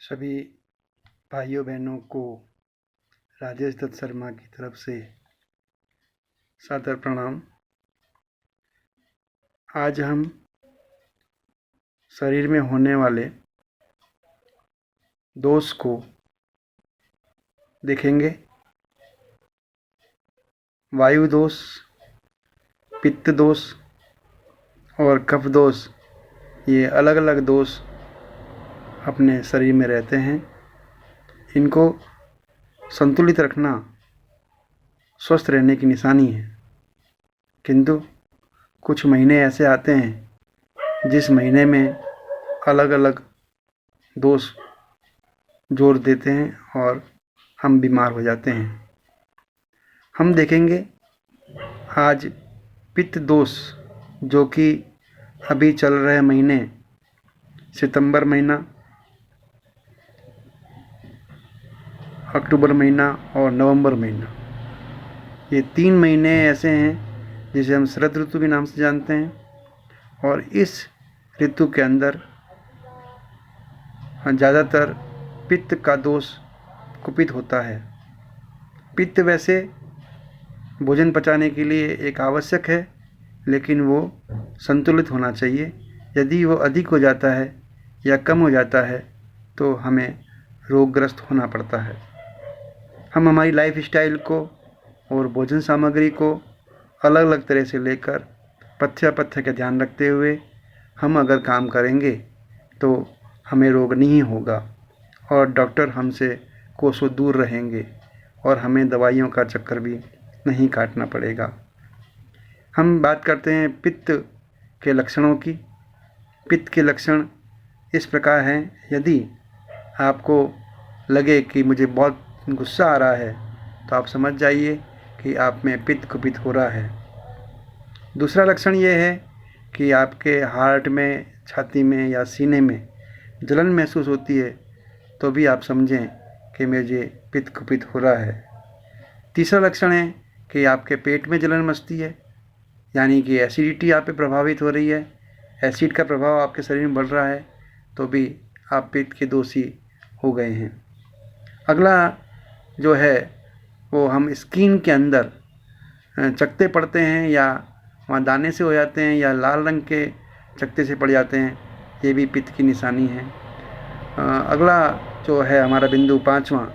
सभी भाइयों बहनों को राजेश दत्त शर्मा की तरफ से सादर प्रणाम। आज हम शरीर में होने वाले दोष को देखेंगे। वायु दोष, पित्त दोष और कफ दोष, ये अलग अलग दोष अपने शरीर में रहते हैं। इनको संतुलित रखना स्वस्थ रहने की निशानी है। किंतु कुछ महीने ऐसे आते हैं जिस महीने में अलग अलग दोष जोर देते हैं और हम बीमार हो जाते हैं। हम देखेंगे आज पित्त दोष, जो कि अभी चल रहे महीने सितंबर महीना, अक्टूबर महीना और नवंबर महीना, ये 3 महीने ऐसे हैं जिसे हम शरद ऋतु के नाम से जानते हैं। और इस ऋतु के अंदर ज़्यादातर पित्त का दोष कुपित होता है। पित्त वैसे भोजन पचाने के लिए एक आवश्यक है, लेकिन वो संतुलित होना चाहिए। यदि वो अधिक हो जाता है या कम हो जाता है तो हमें रोगग्रस्त होना पड़ता है। हम हमारी लाइफ स्टाइल को और भोजन सामग्री को अलग अलग तरह से लेकर पथ्य का ध्यान रखते हुए हम अगर काम करेंगे तो हमें रोग नहीं होगा और डॉक्टर हमसे कोसों दूर रहेंगे और हमें दवाइयों का चक्कर भी नहीं काटना पड़ेगा। हम बात करते हैं पित्त के लक्षणों की। पित्त के लक्षण इस प्रकार हैं। यदि आपको लगे कि मुझे बहुत गुस्सा आ रहा है तो आप समझ जाइए कि आप में पित्त कुपित हो रहा है। दूसरा लक्षण ये है कि आपके हार्ट में, छाती में या सीने में जलन महसूस होती है तो भी आप समझें कि मुझे पित्त कुपित हो रहा है। तीसरा लक्षण है कि आपके पेट में जलन मचती है, यानी कि एसिडिटी आप पे प्रभावित हो रही है, एसिड का प्रभाव आपके शरीर में बढ़ रहा है, तो भी आप पित्त के दोषी हो गए हैं। अगला जो है वो हम स्किन के अंदर चकत्ते पड़ते हैं या वहाँ दाने से हो जाते हैं या लाल रंग के चकत्ते से पड़ जाते हैं, ये भी पित्त की निशानी है। अगला जो है हमारा बिंदु 5वां,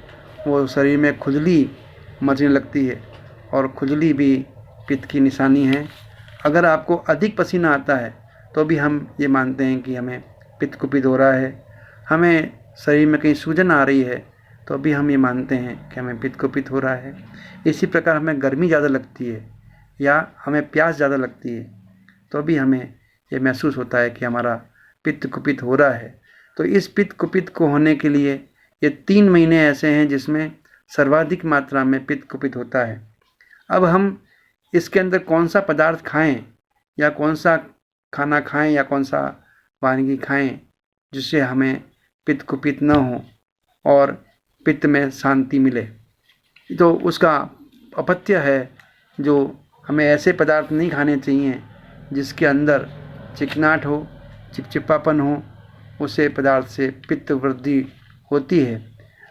वो शरीर में खुजली मचने लगती है और खुजली भी पित्त की निशानी है। अगर आपको अधिक पसीना आता है तो भी हम ये मानते हैं कि हमें पित्त कुपित हो रहा है। हमें शरीर में कहीं सूजन आ रही है तो भी हम ये मानते हैं कि हमें पित्त कुपित हो रहा है। इसी प्रकार हमें गर्मी ज़्यादा लगती है या हमें प्यास ज़्यादा लगती है तो भी हमें ये महसूस होता है कि हमारा पित्त कुपित हो रहा है। तो इस पित्त कुपित को होने के लिए ये 3 महीने ऐसे हैं जिसमें सर्वाधिक मात्रा में पित्त कुपित होता है। अब हम इसके अंदर कौन सा पदार्थ खाएं या कौन सा खाना खाएं या कौन सा वानगी खाएं जिससे हमें पित्त कुपित न हो और पित्त में शांति मिले, तो उसका अपथ्य है जो हमें ऐसे पदार्थ नहीं खाने चाहिए जिसके अंदर चिकनाहट हो, चिपचिपापन हो। उसे पदार्थ से पित्त वृद्धि होती है।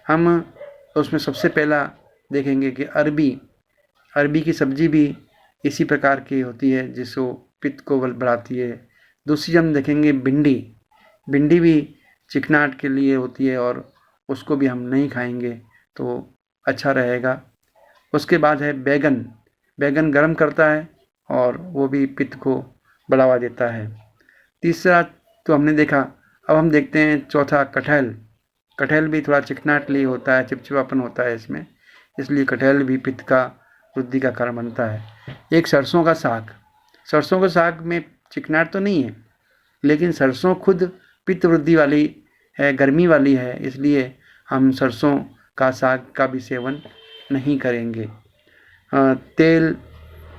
हम उसमें सबसे पहला देखेंगे कि अरबी की सब्जी भी इसी प्रकार की होती है जिसको पित्त को बढ़ाती है। दूसरी हम देखेंगे भिंडी भी चिकनाहट के लिए होती है और उसको भी हम नहीं खाएंगे तो अच्छा रहेगा। उसके बाद है बैगन गर्म करता है और वो भी पित्त को बढ़ावा देता है। तीसरा तो हमने देखा। अब हम देखते हैं चौथा, कटहल भी थोड़ा चिकनाहट लिए होता है, चिपचिपापन होता है इसमें, इसलिए कटहल भी पित्त का वृद्धि का कारण बनता है। एक सरसों का साग में चिकनाहट तो नहीं है, लेकिन सरसों खुद पित्त वृद्धि वाली है, गर्मी वाली है, इसलिए हम सरसों का साग का भी सेवन नहीं करेंगे। तेल,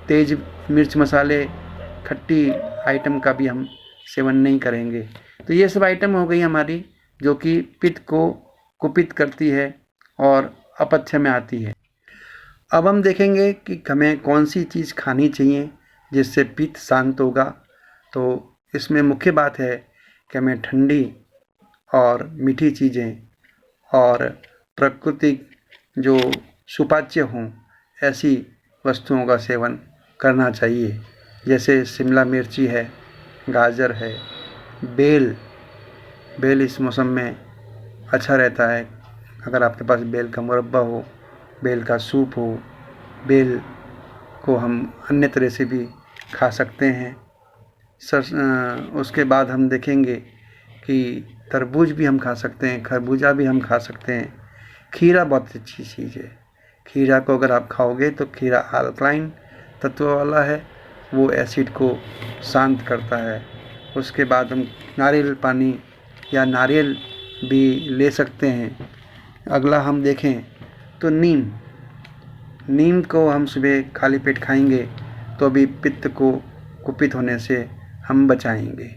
तेज मिर्च मसाले, खट्टी आइटम का भी हम सेवन नहीं करेंगे। तो ये सब आइटम हो गई हमारी जो कि पित्त को कुपित करती है और अपथ्य में आती है। अब हम देखेंगे कि हमें कौन सी चीज़ खानी चाहिए जिससे पित्त शांत होगा। तो इसमें मुख्य बात है कि हमें ठंडी और मीठी चीज़ें और प्राकृतिक जो सुपाच्य हों ऐसी वस्तुओं का सेवन करना चाहिए। जैसे शिमला मिर्ची है, गाजर है, बेल इस मौसम में अच्छा रहता है। अगर आपके पास बेल का मुरब्बा हो, बेल का सूप हो, बेल को हम अन्य तरह से भी खा सकते हैं। उसके बाद हम देखेंगे कि तरबूज भी हम खा सकते हैं, खरबूजा भी हम खा सकते हैं। खीरा बहुत अच्छी चीज़ है। खीरा को अगर आप खाओगे तो खीरा अल्कलाइन तत्व वाला है, वो एसिड को शांत करता है। उसके बाद हम नारियल पानी या नारियल भी ले सकते हैं। अगला हम देखें तो नीम को हम सुबह खाली पेट खाएंगे तो भी पित्त को कुपित होने से हम बचाएंगे।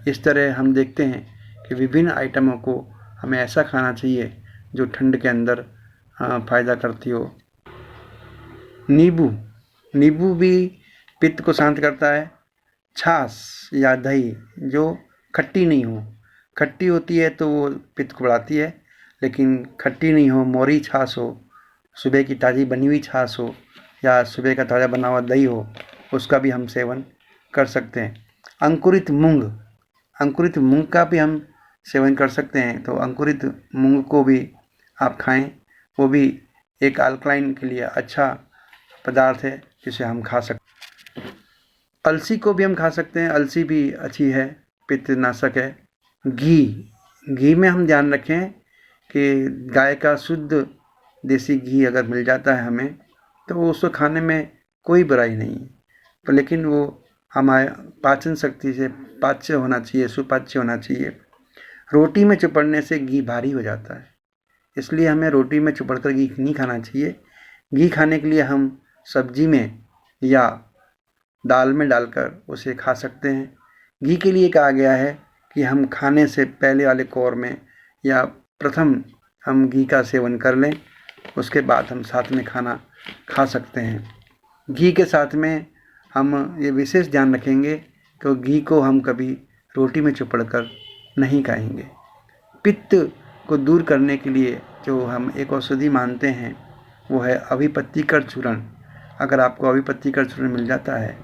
इस तरह हम देखते हैं कि विभिन्न आइटमों को हमें ऐसा खाना चाहिए जो ठंड के अंदर फ़ायदा करती हो। नींबू भी पित्त को शांत करता है। छाछ या दही जो खट्टी नहीं हो, खट्टी होती है तो वो पित्त को बढ़ाती है, लेकिन खट्टी नहीं हो, मोरी छाछ हो, सुबह की ताज़ी बनी हुई छाछ हो या सुबह का ताज़ा बना हुआ दही हो, उसका भी हम सेवन कर सकते हैं। अंकुरित मूंग का भी हम सेवन कर सकते हैं। तो अंकुरित मूंग को भी आप खाएं, वो भी एक अल्कलाइन के लिए अच्छा पदार्थ है जिसे हम खा सकते हैं। अलसी को भी हम खा सकते हैं, अलसी भी अच्छी है, पित्तनाशक है। घी में हम ध्यान रखें कि गाय का शुद्ध देसी घी अगर मिल जाता है हमें तो उसको खाने में कोई बुराई नहीं है, पर लेकिन वो हमारे पाचन शक्ति से पाच्य होना चाहिए, सुपाच्य होना चाहिए। रोटी में चुपड़ने से घी भारी हो जाता है, इसलिए हमें रोटी में चुपड़कर घी नहीं खाना चाहिए। घी खाने के लिए हम सब्जी में या दाल में डालकर उसे खा सकते हैं। घी के लिए कहा गया है कि हम खाने से पहले वाले कौर में या प्रथम हम घी का सेवन कर लें, उसके बाद हम साथ में खाना खा सकते हैं। घी के साथ में हम ये विशेष ध्यान रखेंगे कि घी को हम कभी रोटी में चुपड़कर नहीं खाएंगे। पित्त को दूर करने के लिए जो हम एक औषधि मानते हैं वो है अभिपत्तिकर चूर्ण। अगर आपको अभिपत्तिकर चूर्ण मिल जाता है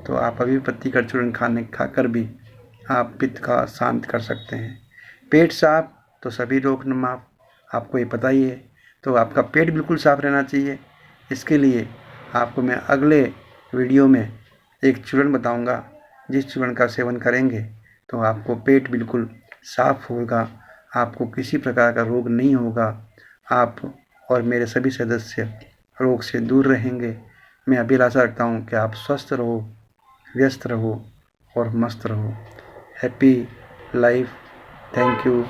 तो आप अभिपत्तिकर चूर्ण खाकर भी आप पित्त का शांत कर सकते हैं। पेट साफ तो सभी रोग माफ, आपको ये पता ही है। तो आपका पेट बिल्कुल साफ रहना चाहिए। इसके लिए आपको मैं अगले वीडियो में एक चूर्ण बताऊंगा, जिस चूर्ण का सेवन करेंगे तो आपको पेट बिल्कुल साफ होगा, आपको किसी प्रकार का रोग नहीं होगा, आप और मेरे सभी सदस्य रोग से दूर रहेंगे। मैं अभिलाषा रखता हूँ कि आप स्वस्थ रहो, व्यस्त रहो और मस्त रहो। Happy life. Thank you.